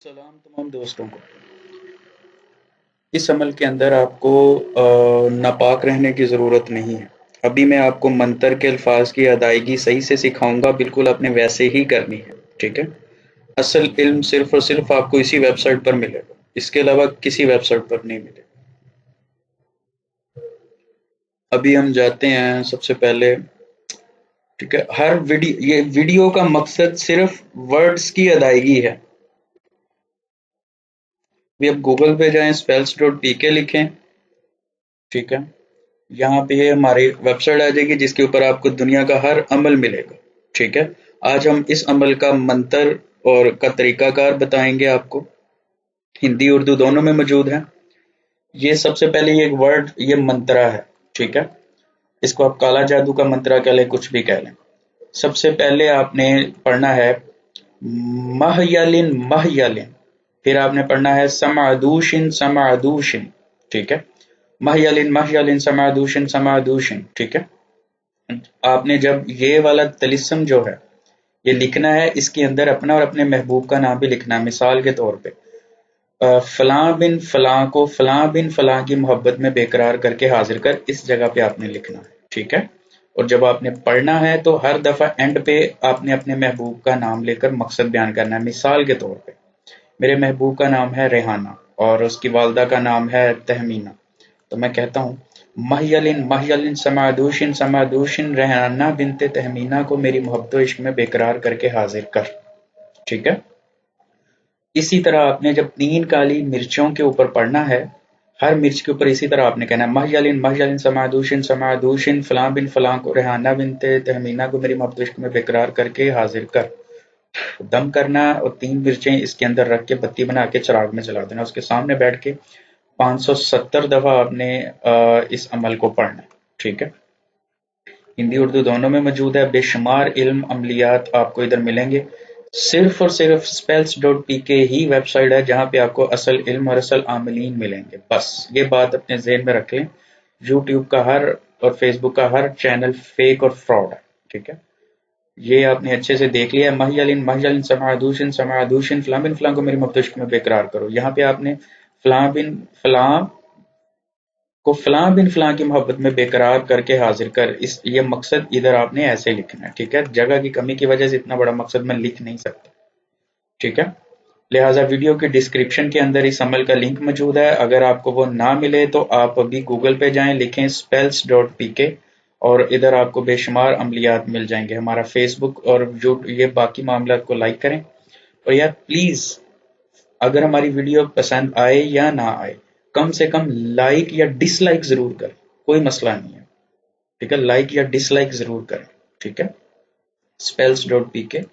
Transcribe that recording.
सलाम तमाम दोस्तों को। इस अमल के अंदर आपको नापाक रहने की ज़रूरत नहीं है। अभी मैं आपको मंतर के अल्फाज की अदायगी सही से सिखाऊंगा, बिल्कुल आपने वैसे ही करनी है। ठीक है। असल इल्म सिर्फ और सिर्फ आपको इसी वेबसाइट पर मिलेगा, इसके अलावा किसी वेबसाइट पर नहीं मिलेगा। अभी हम जाते हैं सबसे पहले। ठीक है। हर ये वीडियो का मकसद सिर्फ वर्ड्स की अदायगी है। अभी आप गूगल पे जाएं, spells.pk लिखें। ठीक है। यहाँ पे हमारी वेबसाइट आ जाएगी जिसके ऊपर आपको दुनिया का हर अमल मिलेगा। ठीक है। आज हम इस अमल का मंतर और का तरीकाकार बताएंगे आपको। हिंदी उर्दू दोनों में मौजूद है। ये सबसे पहले ये एक वर्ड, ये मंत्रा है। ठीक है। इसको आप काला जादू का मंत्रा कह लें, कुछ भी कह लें। सबसे पहले आपने पढ़ना है महयलिन महयलिन, फिर आपने पढ़ना है समादूशिन समादूशिन। ठीक है। महयलिन महयलिन समादूशिन समादूशिन। ठीक है। आपने जब ये वाला तलिस्म जो है ये लिखना है, इसके अंदर अपना और अपने महबूब का नाम भी लिखना है। मिसाल के तौर पे फलां बिन फलां को फलां बिन फलां की मोहब्बत में बेकरार करके हाजिर कर, इस जगह पे आपने लिखना है। ठीक है। और जब आपने पढ़ना है तो हर दफा एंड पे आपने अपने महबूब का नाम लेकर मकसद बयान करना है। मिसाल के तौर पे मेरे महबूब का नाम है रेहाना और उसकी वालदा का नाम है तहमीना, तो मैं कहता हूँ महयलिन महयलिन समादूशिन समादूशिन रेहाना बिनते तहमीना को मेरी मोहब्बत इश्क में बेकरार करके हाजिर कर। ठीक है। इसी तरह आपने जब 3 काली मिर्चों के ऊपर पढ़ना है, हर मिर्च के ऊपर इसी तरह आपने कहना है महयलिन समादूशिन समादूशिन फलां बिन फलां को रेहाना बिनते तहमीना को मेरी मोहब्बत इश्क में बेकरार करके हाजिर कर। दम करना और 3 मिर्चें इसके अंदर रख के बत्ती बना के चिराग में जला देना। उसके सामने बैठ के 570 दफा आपने इस अमल को पढ़ना है। ठीक है। हिंदी उर्दू दोनों में मौजूद है। बेशुमार इल्म अमलियात आपको इधर मिलेंगे। सिर्फ और सिर्फ spells.pk ही वेबसाइट है जहां पे आपको असल इल्म और असल आमिलीन मिलेंगे। बस ये बात अपने ज़हन में रख लें। यूट्यूब का हर और फेसबुक का हर चैनल फेक और फ्रॉड है। ठीक है। ये आपने अच्छे से देख लिया। महयलिन समादूशिन समादूशिन फलां बिन फलां को मेरी मोहब्बत में बेकरार करो। यहाँ पे आपने फलां बिन फलां को फलां बिन फलां की मोहब्बत में बेकरार करके हाजिर कर, इस ये मकसद इधर आपने ऐसे लिखना है। ठीक है। जगह की कमी की वजह से इतना बड़ा मकसद मैं लिख नहीं सकता। ठीक है। लिहाजा वीडियो के डिस्क्रिप्शन के अंदर इस अमल का लिंक मौजूद है। अगर आपको वो ना मिले तो आप अभी गूगल पे जाएं, लिखें spells.pk और इधर आपको बेशुमार अमलियात मिल जाएंगे। हमारा फेसबुक और जो ये बाकी मामला को लाइक करें। और यार प्लीज, अगर हमारी वीडियो पसंद आए या ना आए, कम से कम लाइक या डिसलाइक जरूर करें, कोई मसला नहीं है। ठीक है। लाइक या डिसलाइक जरूर करें। ठीक है। spells.pk